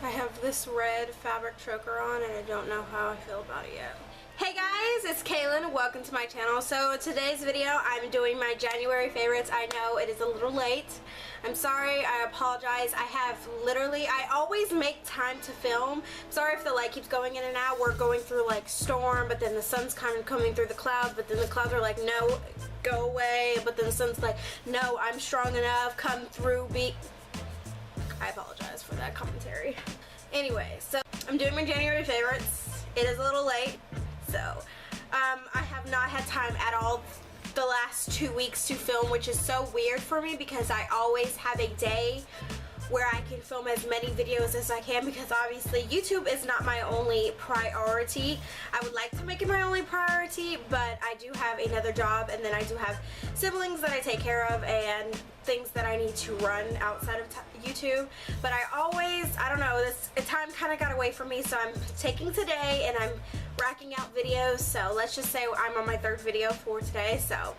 I have this red fabric choker on and I don't know how I feel about it yet. Hey guys, it's Kalin. Welcome to my channel. So today's video, I'm doing my January favorites. I know it is a little late. I'm sorry, I apologize. I always make time to film. Sorry if the light keeps going in and out. We're going through like storm, but then the sun's kind of coming through the clouds, but then the clouds are like, no, go away. But then the sun's like, no, I'm strong enough, come through, I apologize for that commentary. Anyway, so I'm doing my January favorites. It is a little late, so I have not had time at all the last 2 weeks to film, which is so weird for me because I always have a day where I can film as many videos as I can, because obviously YouTube is not my only priority. I would like to make it my only priority, but I do have another job, and then I do have siblings that I take care of and things that I need to run outside of YouTube. But I don't know, this time kind of got away from me, so I'm taking today and I'm racking out videos. So let's just say I'm on my third video for today. So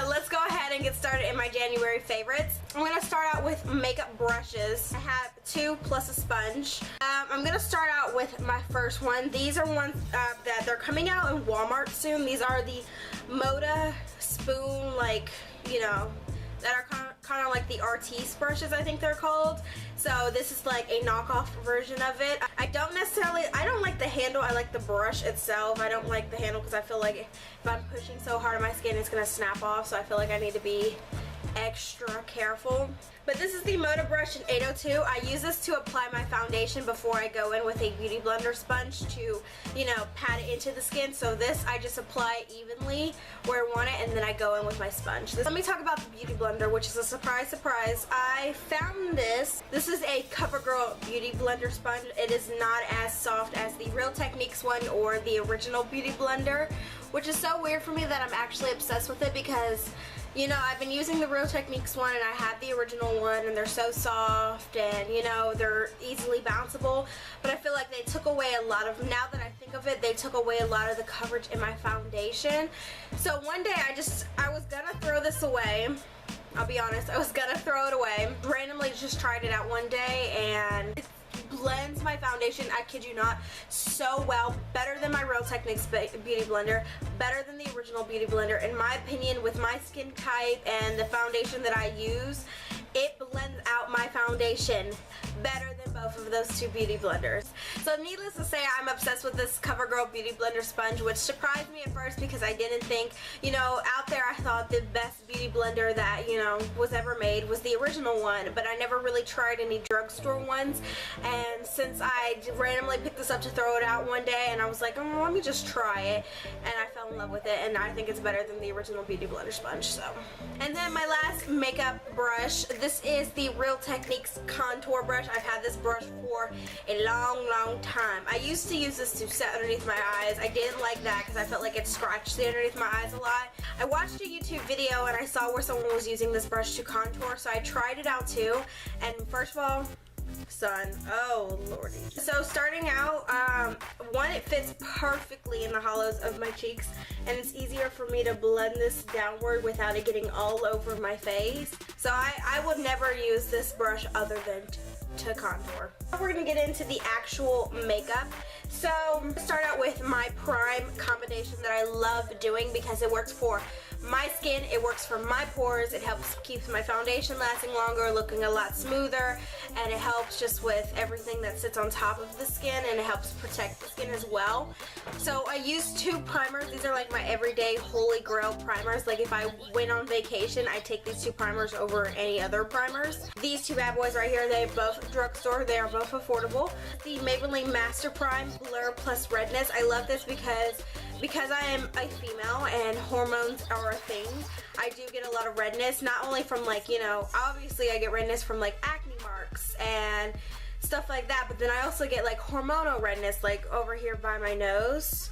let's go ahead and get started in my January favorites. I'm going to start out with makeup brushes. I have 2 plus a sponge. I'm going to start out with my first one. These are ones that they're coming out in Walmart soon. These are the Moda spoon, like, you know, that are kind of like the Artiste brushes, I think they're called. So this is like a knockoff version of it. I don't like the handle, I like the brush itself. I don't like the handle because I feel like if I'm pushing so hard on my skin, it's going to snap off. So I feel like I need to be extra careful. But this is the Moda brush in 802. I use this to apply my foundation before I go in with a beauty blender sponge to, you know, pat it into the skin. So this, I just apply evenly where I want it, and then I go in with my sponge. Let me talk about the beauty blender, which is a surprise. I found this. This is a Covergirl beauty blender sponge. It is not as soft as the Real Techniques one or the original beauty blender, which is so weird for me that I'm actually obsessed with it, because you know, I've been using the Real Techniques one and I have the original one, and they're so soft and, you know, they're easily bounceable. But I feel like they took away a lot of, now that I think of it, they took away a lot of the coverage in my foundation. So one day I was gonna throw this away. I'll be honest, I was gonna throw it away. Randomly just tried it out one day, and it blends my foundation, I kid you not, so well. Better than my Real Techniques beauty blender, better than the original beauty blender. In my opinion, with my skin type and the foundation that I use, it blends out my foundation better than both of those 2 beauty blenders. So needless to say, I'm obsessed with this Covergirl beauty blender sponge, which surprised me at first because I didn't think, you know, out there I thought the best beauty blender that, you know, was ever made was the original one, but I never really tried any drugstore ones. And since I randomly picked this up to throw it out one day, and I was like, oh, let me just try it, and I fell in love with it, and I think it's better than the original beauty blender sponge. So, and then my last makeup brush, this is the Real Techniques contour brush. I've had this brush for a long time. I used to use this to set underneath my eyes. I didn't like that because I felt like it scratched the underneath my eyes a lot. I watched a YouTube video and I saw where someone was using this brush to contour, so I tried it out too. And first of all, son, oh lordy. So starting out, one, it fits perfectly in the hollows of my cheeks, and it's easier for me to blend this downward without it getting all over my face. So I would never use this brush other than to contour. We're gonna get into the actual makeup. So start out with my prime combination that I love doing because it works for my skin, it works for my pores, it helps keep my foundation lasting longer, looking a lot smoother, and it helps just with everything that sits on top of the skin, and it helps protect the skin as well. So I use 2 primers. These are like my everyday holy grail primers. Like if I went on vacation, I take these 2 primers over any other primers. These 2 bad boys right here, they both drugstore, they are both affordable. The Maybelline Master Prime Blur Plus Redness. I love this because I am a female and hormones are a thing. I do get a lot of redness, not only from, like, you know, obviously I get redness from like acne marks and stuff like that, but then I also get like hormonal redness, like over here by my nose,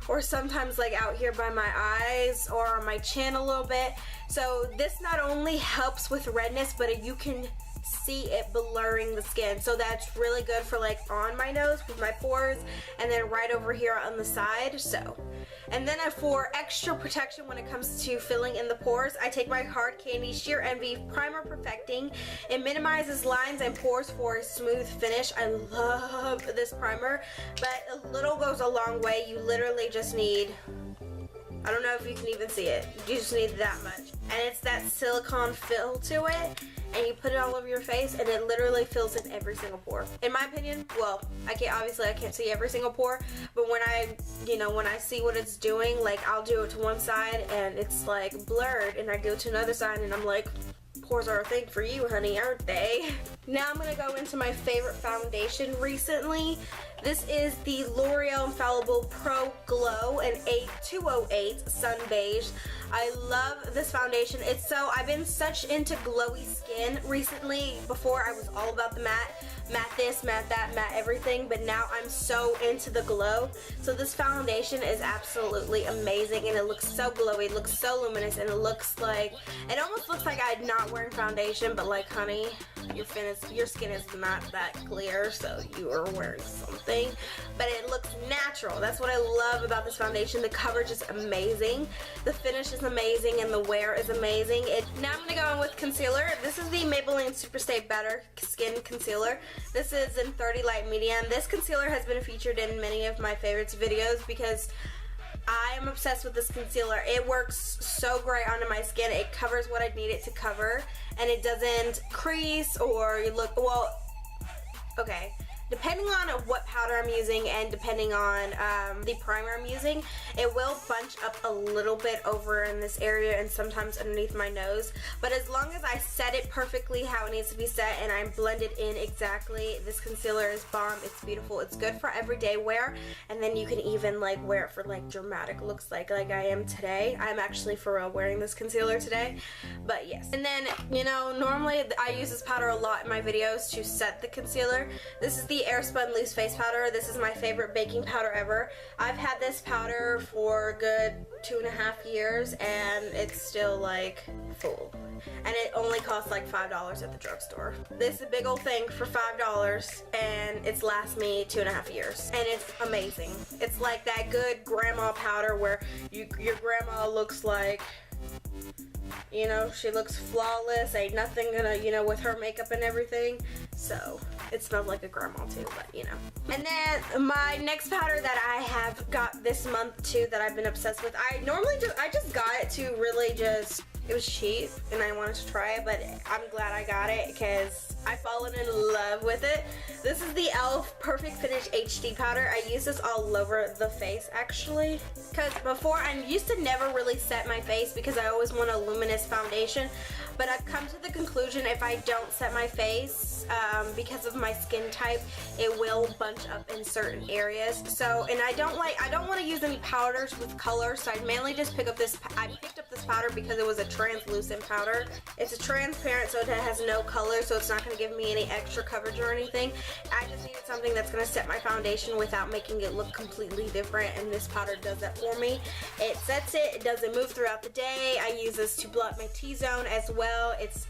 or sometimes like out here by my eyes or on my chin a little bit. So this not only helps with redness, but you can see it blurring the skin. So that's really good for like on my nose with my pores, and then right over here on the side. So, and then for extra protection when it comes to filling in the pores, I take my Hard Candy Sheer Envy Primer Perfecting. It minimizes lines and pores for a smooth finish. I love this primer, but a little goes a long way. You literally just need, I don't know if you can even see it, you just need that much. And it's that silicone fill to it, and you put it all over your face, and it literally fills in every single pore. In my opinion, well, I can't see every single pore, but when I see what it's doing, like I'll do it to one side and it's like blurred, and I do it to another side and I'm like, pores are a thing for you, honey, aren't they? Now I'm gonna go into my favorite foundation recently. This is the L'Oreal Infallible Pro Glow in 8208 Sun Beige. I love this foundation. I've been such into glowy skin recently. Before I was all about the matte this, matte that, matte everything, but now I'm so into the glow. So this foundation is absolutely amazing, and it looks so glowy, it looks so luminous, and it almost looks like I'm not wearing foundation, but like, honey, your skin is not that clear, so you are wearing something. But it looks natural. That's what I love about this foundation. The coverage is amazing, the finish is amazing, and the wear is amazing. Now I'm gonna go in with concealer. This is the Maybelline Superstay Better Skin Concealer. This is in 30 Light Medium. This concealer has been featured in many of my favorites videos because I am obsessed with this concealer. It works so great onto my skin. It covers what I need it to cover, and it doesn't crease or look, well, okay. Depending on what powder I'm using and depending on the primer I'm using, it will bunch up a little bit over in this area and sometimes underneath my nose. But as long as I set it perfectly how it needs to be set and I blend it in exactly, this concealer is bomb. It's beautiful. It's good for everyday wear, and then you can even like wear it for like dramatic looks like I am today. I'm actually for real wearing this concealer today, but yes. And then, you know, normally I use this powder a lot in my videos to set the concealer. This is the Airspun Loose Face Powder. This is my favorite baking powder ever. I've had this powder for a good 2.5 years and it's still like full. And it only costs like $5 at the drugstore. This is a big old thing for $5 and it's last me 2.5 years. And it's amazing. It's like that good grandma powder where your grandma looks like, you know, she looks flawless, ain't nothing gonna, you know, with her makeup and everything. So it smells like a grandma too, but you know. And then my next powder that I have got this month too that I've been obsessed with, I just got it to really just, it was cheap and I wanted to try it, but I'm glad I got it because I've fallen in love with it. This is the E.L.F. Perfect Finish HD powder. I use this all over the face actually, because before I used to never really set my face because I always want a luminous foundation, but I've come to the conclusion if I don't set my face, because of my skin type, it will bunch up in certain areas. So, and I don't want to use any powders with color, so I mainly just picked up this powder because it was a translucent powder. It's a transparent, so it has no color, so it's not going to give me any extra coverage or anything. I just needed something that's going to set my foundation without making it look completely different, and this powder does that for me. It sets it, it doesn't move throughout the day. I use this to blot my T-zone as well. It's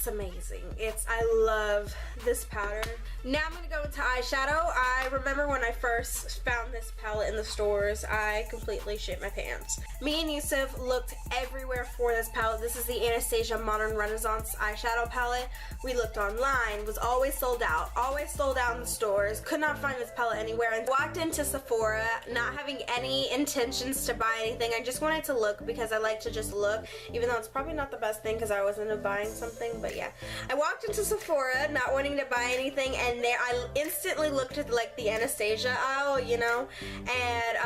amazing. I love this powder. Now I'm going to go into eyeshadow. I remember when I first found this palette in the stores, I completely shit my pants. Me and Yusuf looked everywhere for this palette. This is the Anastasia Modern Renaissance eyeshadow palette. We looked online, was always sold out in the stores, could not find this palette anywhere, and walked into Sephora not having any intentions to buy anything. I just wanted to look because I like to just look, even though it's probably not the best thing because I was into buying something, but yeah. I walked into Sephora not wanting to buy anything, and there I instantly looked at like the Anastasia aisle, you know, and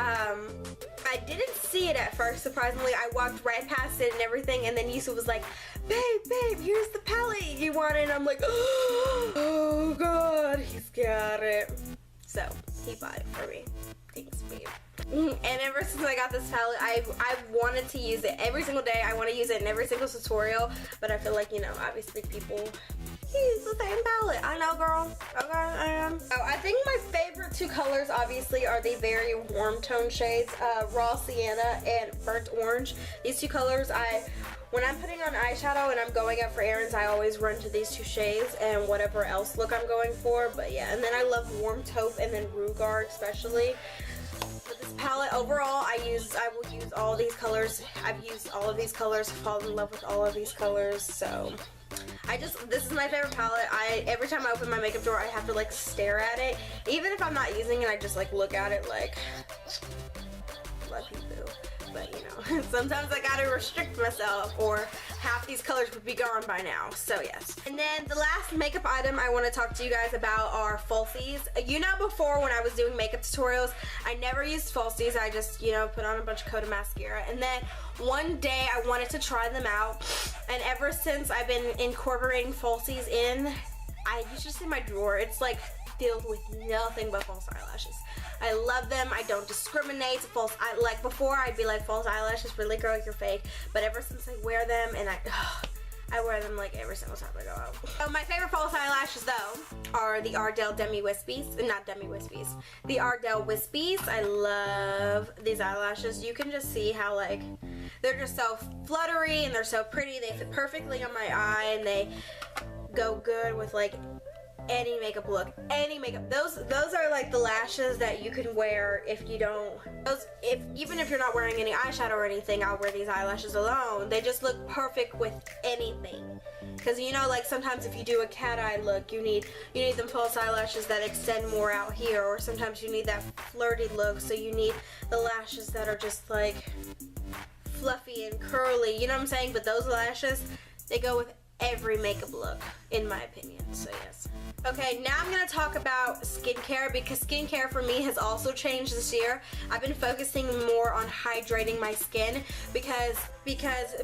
I didn't see it at first, surprisingly. I walked right past it and everything, and then Yusuf was like, babe, here's the palette you wanted, and I'm like, oh god, he's got it. So he bought it for me. Thanks, babe. And ever since I got this palette, I've wanted to use it every single day. I want to use it in every single tutorial, but I feel like, you know, obviously people use the same palette. I know, girl. Okay, I am. So I think my favorite two colors obviously are the very warm tone shades, Raw Sienna and Burnt Orange. These two colors I when I'm putting on eyeshadow and I'm going out for errands, I always run to these two shades and whatever else look I'm going for. But yeah, and then I love Warm Taupe and then Rugard especially. But this palette overall, I will use all these colors. I've used all of these colors, fallen in love with all of these colors, so this is my favorite palette. Every time I open my makeup drawer, I have to like stare at it. Even if I'm not using it, I just like look at it like, love you, boo. But you know, sometimes I gotta restrict myself or half these colors would be gone by now, so yes. And then the last makeup item I want to talk to you guys about are falsies. You know, before when I was doing makeup tutorials, I never used falsies. I just, you know, put on a bunch of coat of mascara, and then one day I wanted to try them out, and ever since I've been incorporating falsies in, you should see my drawer. It's like filled with nothing but false eyelashes. I love them. I don't discriminate. Like before, I'd be like, false eyelashes, really, girl, you're fake. But ever since I wear them, and I wear them like every single time I go out. So my favorite false eyelashes though are the Ardell Demi Wispies, not Demi Wispies, the Ardell Wispies. I love these eyelashes. You can just see how like they're just so fluttery and they're so pretty. They fit perfectly on my eye and they go good with like any makeup look, any makeup. Those are like the lashes that you can wear if you don't, even if you're not wearing any eyeshadow or anything, I'll wear these eyelashes alone. They just look perfect with anything. Because you know, like sometimes if you do a cat eye look, you need them false eyelashes that extend more out here, or sometimes you need that flirty look, so you need the lashes that are just like fluffy and curly, you know what I'm saying? But those lashes, they go with every makeup look, in my opinion, so yes. Okay, now I'm going to talk about skincare, because skincare for me has also changed this year. I've been focusing more on hydrating my skin because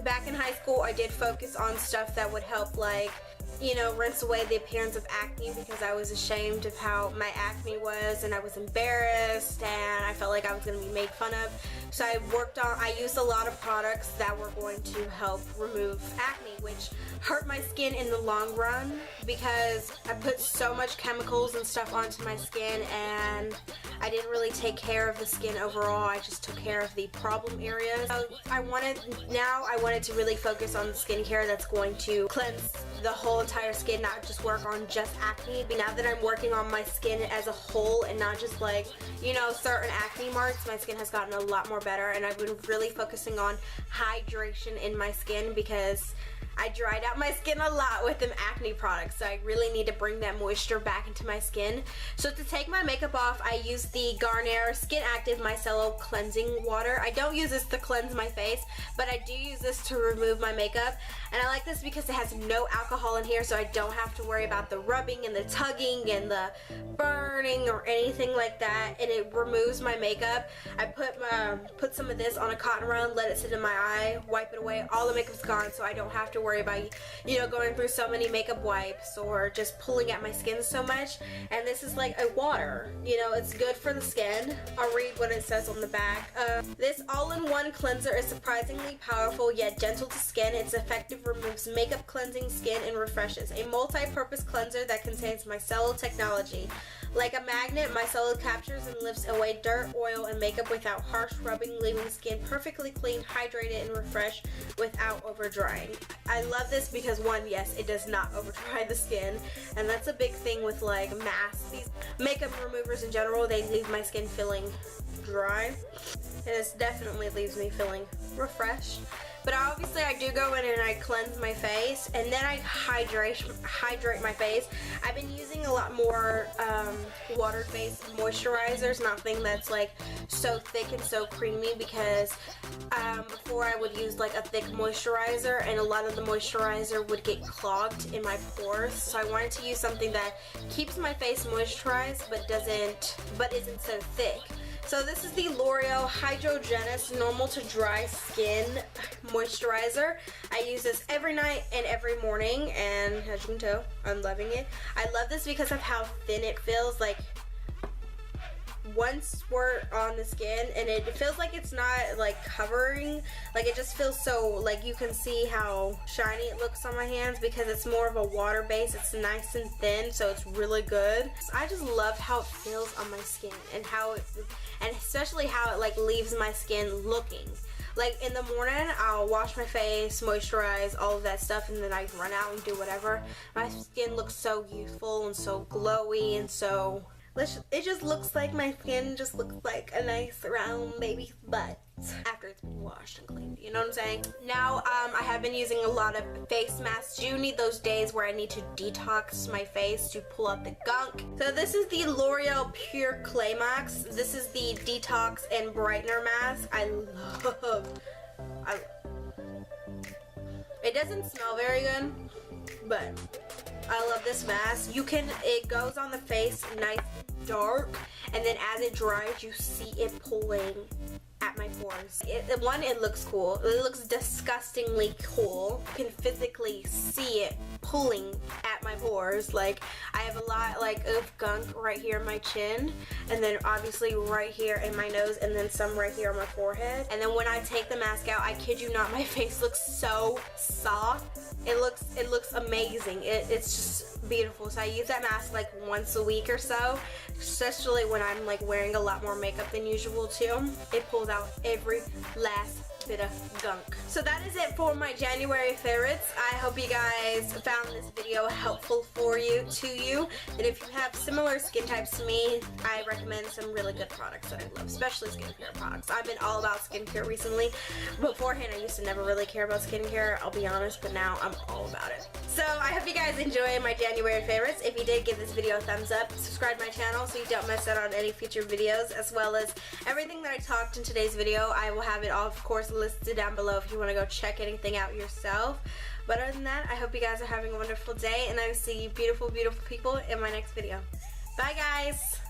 back in high school I did focus on stuff that would help, like, you know, rinse away the appearance of acne, because I was ashamed of how my acne was and I was embarrassed and I felt like I was going to be made fun of. So I used a lot of products that were going to help remove acne, which hurt my skin in the long run because I put so much chemicals and stuff onto my skin and I didn't really take care of the skin overall. I just took care of the problem areas. So I wanted to really focus on the skincare that's going to cleanse the whole entire skin, not just work on just acne. But now that I'm working on my skin as a whole and not just like, you know, certain acne marks, my skin has gotten a lot more better, and I've been really focusing on hydration in my skin because I dried out my skin a lot with them acne products, so I really need to bring that moisture back into my skin. So to take my makeup off, I use the Garnier Skin Active Micellar Cleansing Water. I don't use this to cleanse my face, but I do use this to remove my makeup. And I like this because it has no alcohol in here, so I don't have to worry about the rubbing and the tugging and the burning or anything like that, and it removes my makeup. I put some of this on a cotton round, let it sit in my eye, wipe it away, all the makeup's gone, so I don't have to worry about, you know, going through so many makeup wipes or just pulling at my skin so much. And this is like a water, you know, it's good for the skin. I'll read what it says on the back. This all-in-one cleanser is surprisingly powerful yet gentle to skin. Its effective removes makeup, cleansing skin, and refreshes. A multi-purpose cleanser that contains micellar technology. Like a magnet, micellar captures and lifts away dirt, oil, and makeup without harsh rubbing, leaving skin perfectly clean, hydrated, and refreshed without over-drying. I love this because, one, yes, it does not over-dry the skin, and that's a big thing with like masks. These makeup removers in general, they leave my skin feeling dry, and this definitely leaves me feeling refreshed. But obviously I do go in and I cleanse my face, and then I hydrate my face. I've been using a lot more water-based moisturizers, nothing that's like so thick and so creamy, because before I would use like a thick moisturizer and a lot of the moisturizer would get clogged in my pores. So I wanted to use something that keeps my face moisturized but isn't so thick. So this is the L'Oreal Hydrogenous Normal to Dry Skin Moisturizer. I use this every night and every morning, and as you can tell, I'm loving it. I love this because of how thin it feels. Like one squirt on the skin and it feels like it's not like covering, like it just feels so, like you can see how shiny it looks on my hands because it's more of a water base. It's nice and thin, so it's really good. So I just love how it feels on my skin and how it, and especially how it like leaves my skin looking Like in the morning, I'll wash my face, moisturize, all of that stuff, and then I run out and do whatever. My skin looks so youthful and so glowy and so... It just looks like my skin just looks like a nice round baby's butt after it's been washed and cleaned, you know what I'm saying? Now, I have been using a lot of face masks. You need those days where I need to detox my face to pull out the gunk. So this is the L'Oreal Pure Clay Mask. This is the Detox and Brightener Mask. It doesn't smell very good, but I love this mask. It goes on the face nice dark, and then as it dries, you see it pulling at my pores. It looks cool. It looks disgustingly cool. You can physically see it pulling at my pores. Like, I have a lot like of gunk right here in my chin, and then obviously right here in my nose, and then some right here on my forehead. And then when I take the mask out, I kid you not, my face looks so soft. It looks amazing. It's just beautiful. So I use that mask like once a week or so, especially when I'm like wearing a lot more makeup than usual too. It pulls out every last bit of gunk. So that is it for my January favorites. I hope you guys found this video helpful for you, and if you have similar skin types to me, I recommend some really good products that I love, especially skincare products. I've been all about skincare recently. Beforehand, I used to never really care about skincare, I'll be honest, but now I'm all about it. So I hope you guys enjoy my January favorites. If you did, give this video a thumbs up, subscribe to my channel so you don't miss out on any future videos, as well as everything that I talked in today's video. I will have it all, of course, listed down below if you want to go check anything out yourself. But other than that, I hope you guys are having a wonderful day, and I will see you beautiful, beautiful people in my next video. Bye, guys!